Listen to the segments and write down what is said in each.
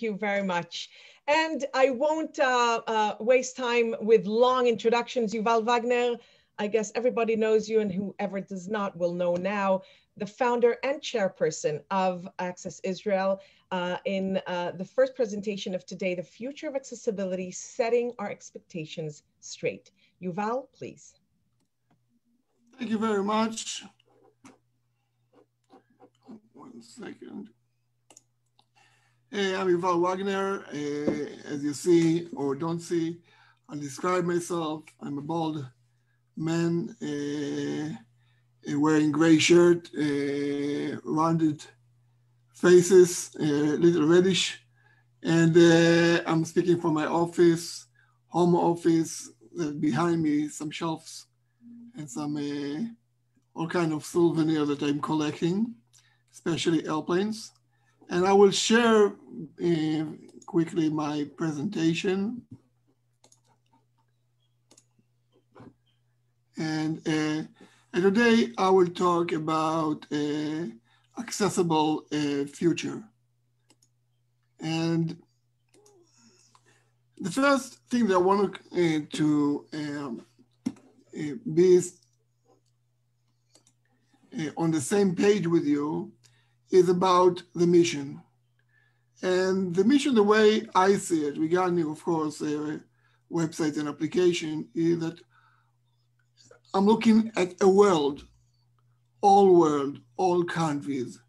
you very much. And I won't waste time with long introductions. Yuval Wagner, I guess everybody knows you, and whoever does not will know now, the founder and chairperson of Access Israel. In the first presentation of today, The Future of Accessibility, Setting Our Expectations Straight. Yuval, please. Thank you very much. 1 second. I'm Yuval Wagner. As you see or don't see, I'll describe myself. I'm a bald man wearing gray shirt, rounded faces, a little reddish. And I'm speaking from my office, home office. Behind me, some shelves and some all kind of souvenirs that I'm collecting, especially airplanes. And I will share quickly my presentation. And today I will talk about accessible future. And the first thing that I want to be on the same page with you is about the mission. And the mission, the way I see it, regarding, of course, websites and application, is that I'm looking at a world, all countries,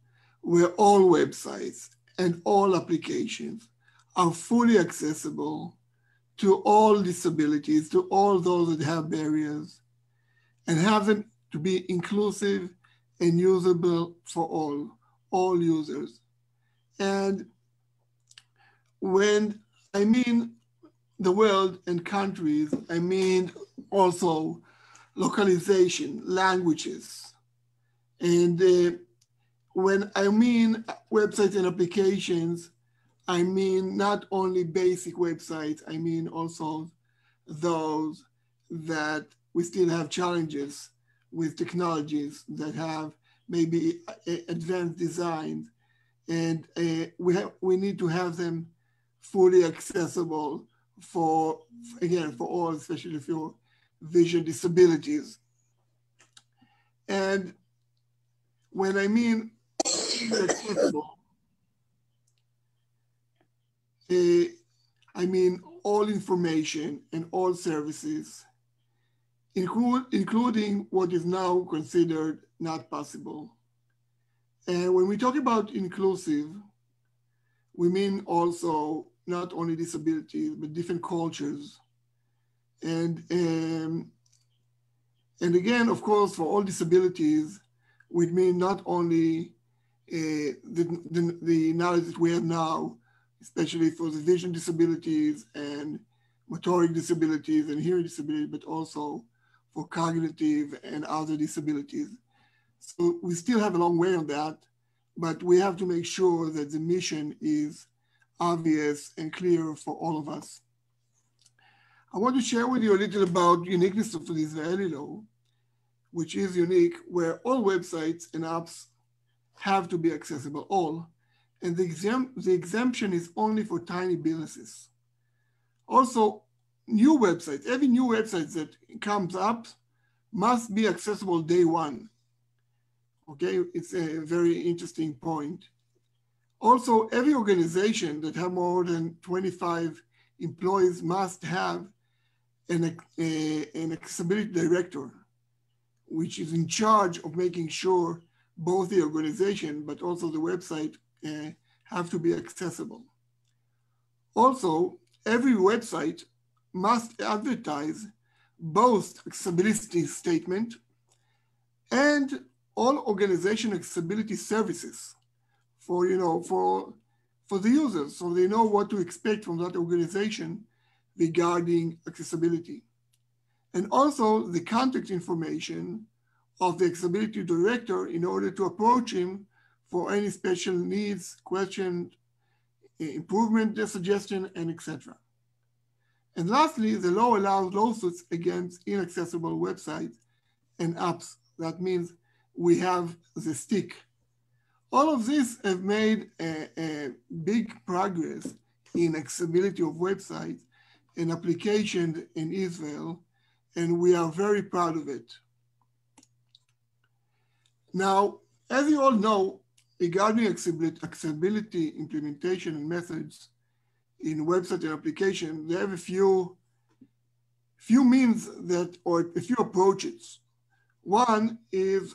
where all websites and all applications are fully accessible to all disabilities, to all those that have barriers, and have them to be inclusive and usable for all users. And when I mean the world and countries, I mean also localization, languages. And when I mean websites and applications, I mean not only basic websites, I mean also those that we still have challenges with technologies that have maybe advanced designs, and we need to have them fully accessible for all, especially for vision disabilities. And when I mean accessible, I mean all information and all services, including what is now considered not possible. And when we talk about inclusive, we mean also not only disabilities, but different cultures. And again, of course, for all disabilities, we mean not only the knowledge that we have now, especially for the vision disabilities and motoric disabilities and hearing disabilities, but also for cognitive and other disabilities. So we still have a long way on that, but we have to make sure that the mission is obvious and clear for all of us. I want to share with you a little about uniqueness of the Israeli law, which is unique, where all websites and apps have to be accessible, all. And the exemption is only for tiny businesses. Also, new websites, every new website that comes up must be accessible day one. Okay, it's a very interesting point. Also, every organization that have more than 25 employees must have an accessibility director, which is in charge of making sure both the organization but also the website have to be accessible. Also, every website must advertise both accessibility statement and all organization accessibility services for the users, so they know what to expect from that organization regarding accessibility. And also the contact information of the accessibility director in order to approach him for any special needs, question, improvement, suggestion, and etc. And lastly, the law allows lawsuits against inaccessible websites and apps. That means we have the stick All of this have made a big progress in accessibility of websites and applications in Israel, and we are very proud of it. Now, as you all know, regarding accessibility implementation and methods in website and application, they have a few means that, or a few approaches. One is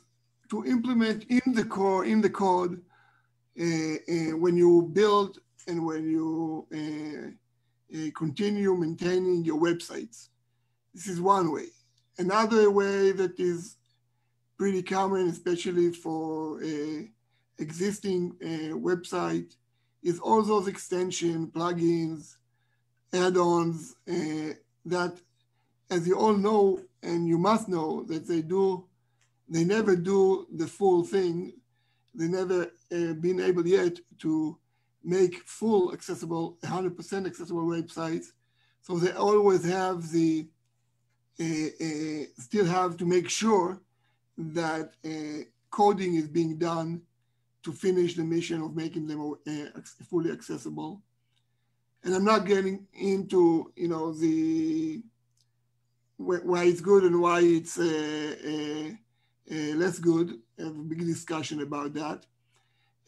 to implement in the code when you build and when you continue maintaining your websites. This is one way. Another way that is pretty common, especially for existing website, is all those extension, plugins, add-ons that, as you all know, and you must know, that they never do the full thing. They never been able yet to make full accessible, 100% accessible websites. So they always have still have to make sure that coding is being done to finish the mission of making them fully accessible. And I'm not getting into, why it's good and why it's less good. I have a big discussion about that.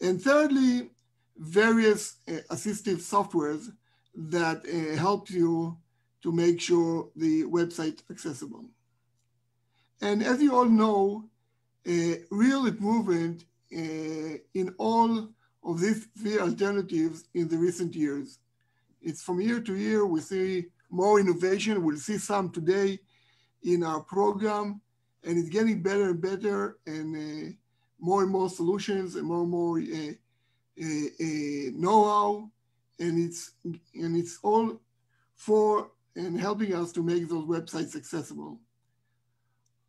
And thirdly, various assistive softwares that help you to make sure the website accessible. And as you all know, real improvement in all of these three alternatives in the recent years. It's from year to year, we see more innovation. We'll see some today in our program, and it's getting better and better, and more solutions and more know-how, and it's all for and helping us to make those websites accessible.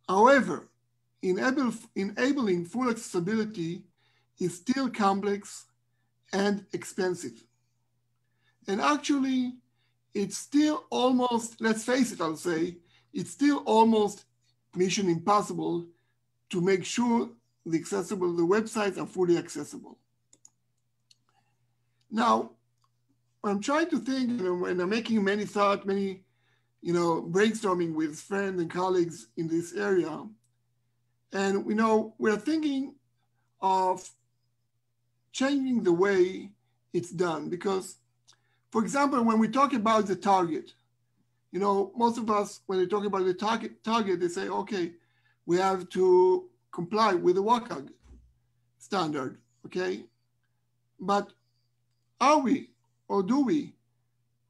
However, enabling full accessibility is still complex and expensive. And actually, it's still almost, let's face it, I'll say, it's still almost mission impossible to make sure the websites are fully accessible. Now, I'm trying to think, when I'm making many brainstorming with friends and colleagues in this area, and we're thinking of changing the way it's done. Because, for example, when we talk about the target, most of us, when they talk about the target, they say, okay, we have to comply with the WCAG standard, okay? But are we, or do we?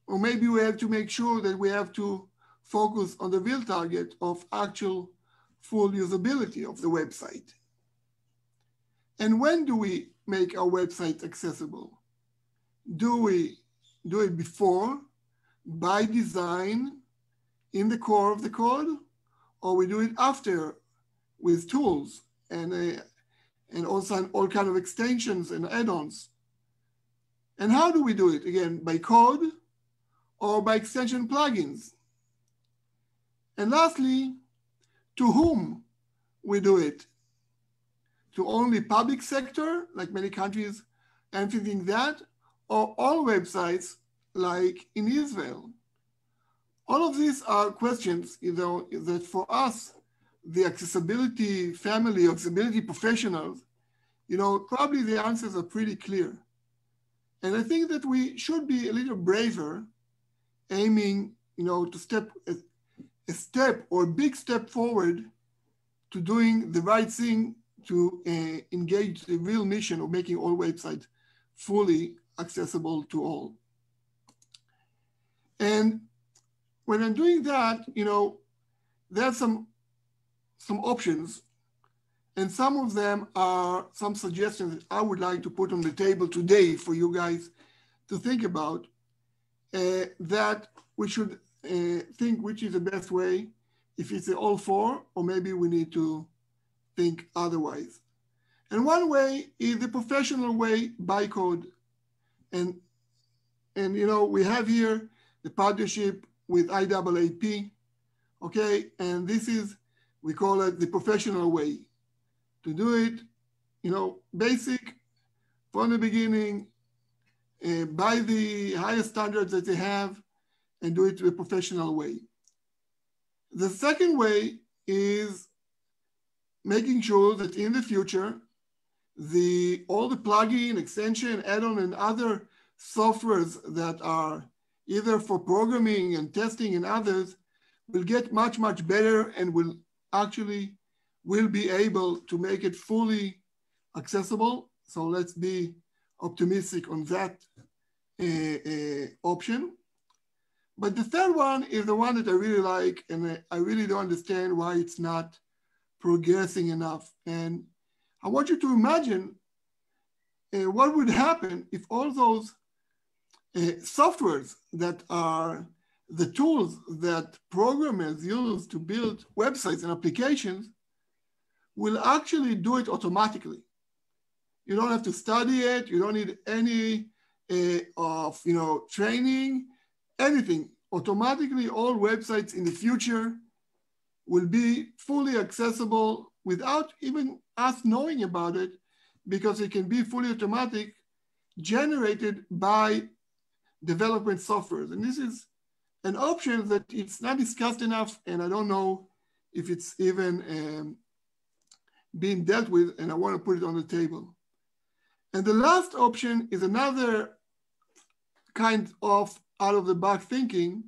Or maybe we have to make sure that we have to focus on the real target of actual full usability of the website. And when do we make our website accessible? Do we do it before, by design, in the core of the code, or we do it after with tools and also all kind of extensions and add-ons? And how do we do it? Again, by code or by extension plugins? And lastly, to whom we do it? To only public sector, like many countries emphasizing that, or all websites like in Israel? All of these are questions, that for us, the accessibility family, accessibility professionals, probably the answers are pretty clear. And I think that we should be a little braver, aiming, to step a step or a big step forward to doing the right thing to engage the real mission of making all websites fully accessible to all. And when I'm doing that, there are some options, and some of them are some suggestions that I would like to put on the table today for you guys to think about, that we should think which is the best way, if it's all four, or maybe we need to think otherwise. And one way is the professional way by code. And we have here the partnership with IAAP, okay? And this is, we call it the professional way to do it, basic from the beginning by the highest standards that they have and do it in a professional way. The second way is making sure that in the future, all the plugin, extension, add-on, and other softwares that are either for programming and testing and others will get much, much better and will be able to make it fully accessible. So let's be optimistic on that option. But the third one is the one that I really like, and I really don't understand why it's not progressing enough. And I want you to imagine what would happen if all those softwares that are the tools that programmers use to build websites and applications will actually do it automatically. You don't have to study it. You don't need any training, anything. Automatically, all websites in the future will be fully accessible without even us knowing about it, because it can be fully automatic, generated by development softwares. And this is an option that it's not discussed enough, and I don't know if it's even being dealt with, and I want to put it on the table. And the last option is another kind of out-of-the-box thinking.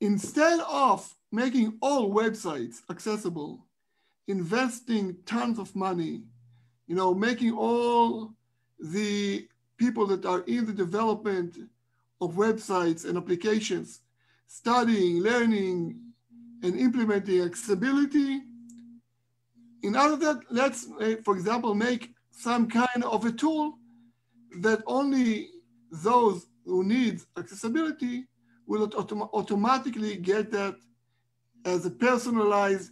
Instead of making all websites accessible, investing tons of money, making all the people that are in the development of websites and applications studying, learning, and implementing accessibility. In order that, let's, for example, make some kind of a tool that only those who need accessibility will automatically get that as a personalized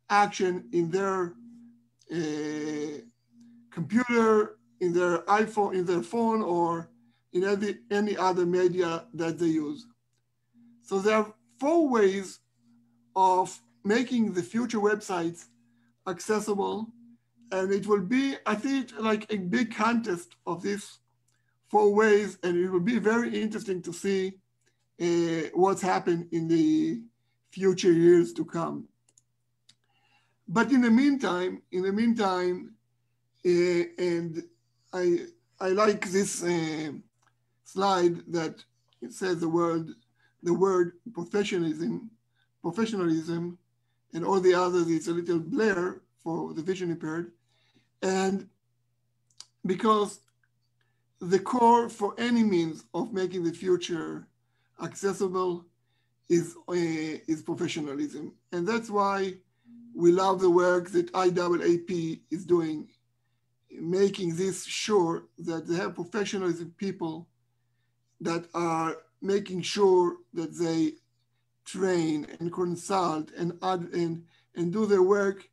action in their computer, in their iPhone, in their phone, or in any other media that they use. So there are 4 ways of making the future websites accessible. And it will be, I think, like a big contest of these 4 ways. And it will be very interesting to see what's happened in the future years to come. But in the meantime, and I like this slide that it says the word professionalism, and all the others, it's a little blur for the vision impaired. And because the core for any means of making the future accessible is professionalism. And that's why we love the work that IAAP is doing, making this sure that they have professionalism people that are making sure that they train and consult and do their work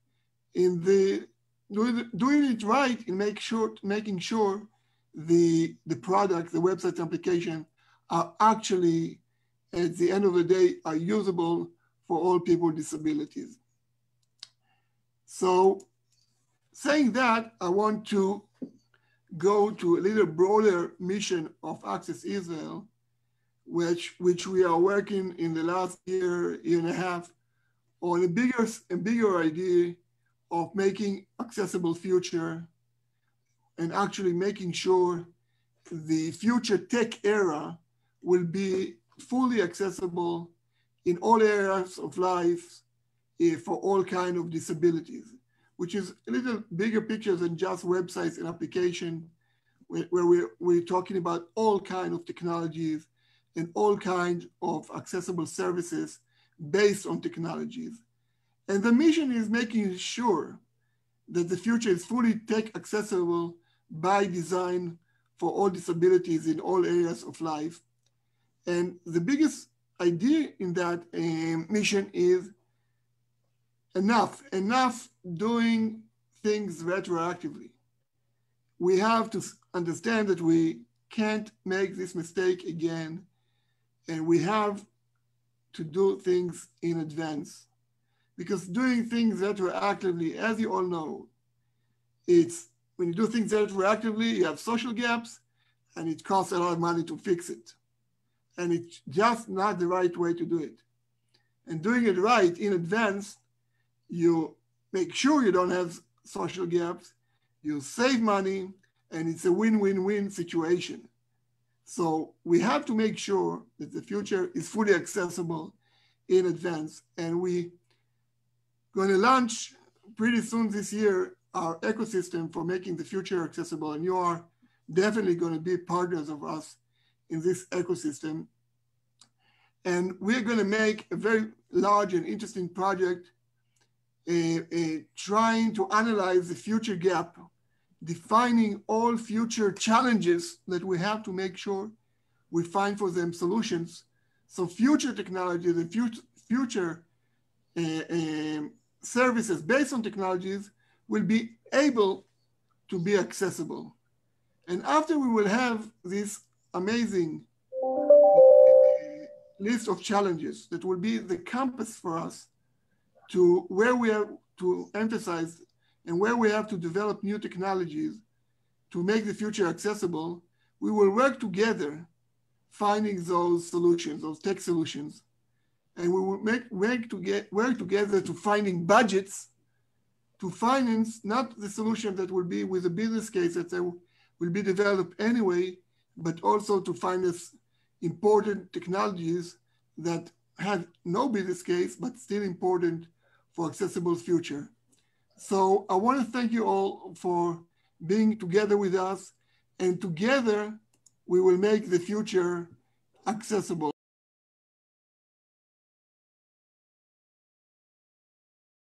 in doing it right, and making sure the product, the website application are actually, at the end of the day, are usable for all people with disabilities. So saying that, I want to go to a little broader mission of Access Israel, which we are working in the last year and a half on a bigger idea of making accessible future and actually making sure the future tech era will be fully accessible in all areas of life for all kinds of disabilities, which is a little bigger picture than just websites and application, where we're talking about all kinds of technologies and all kinds of accessible services based on technologies. And the mission is making sure that the future is fully tech accessible by design for all disabilities in all areas of life. And the biggest idea in that mission is enough doing things retroactively. We have to understand that we can't make this mistake again, and we have to do things in advance. Because doing things retroactively, as you all know, it's when you do things retroactively, you have social gaps, and it costs a lot of money to fix it. And it's just not the right way to do it. And doing it right in advance, you make sure you don't have social gaps, you save money, and it's a win-win-win situation. So we have to make sure that the future is fully accessible in advance. And we're going to launch pretty soon this year our ecosystem for making the future accessible. And you are definitely going to be partners of us in this ecosystem. And we're going to make a very large and interesting project trying to analyze the future gap, defining all future challenges that we have to make sure we find for them solutions. So future technologies and future services based on technologies will be able to be accessible. And after we will have this amazing list of challenges that will be the compass for us to where we have to emphasize and where we have to develop new technologies to make the future accessible, we will work together finding those solutions, those tech solutions. And we will work together to finding budgets to finance not the solution that will be with a business case that will be developed anyway, but also to finance important technologies that have no business case, but still important for accessible future. So I want to thank you all for being together with us, and together we will make the future accessible.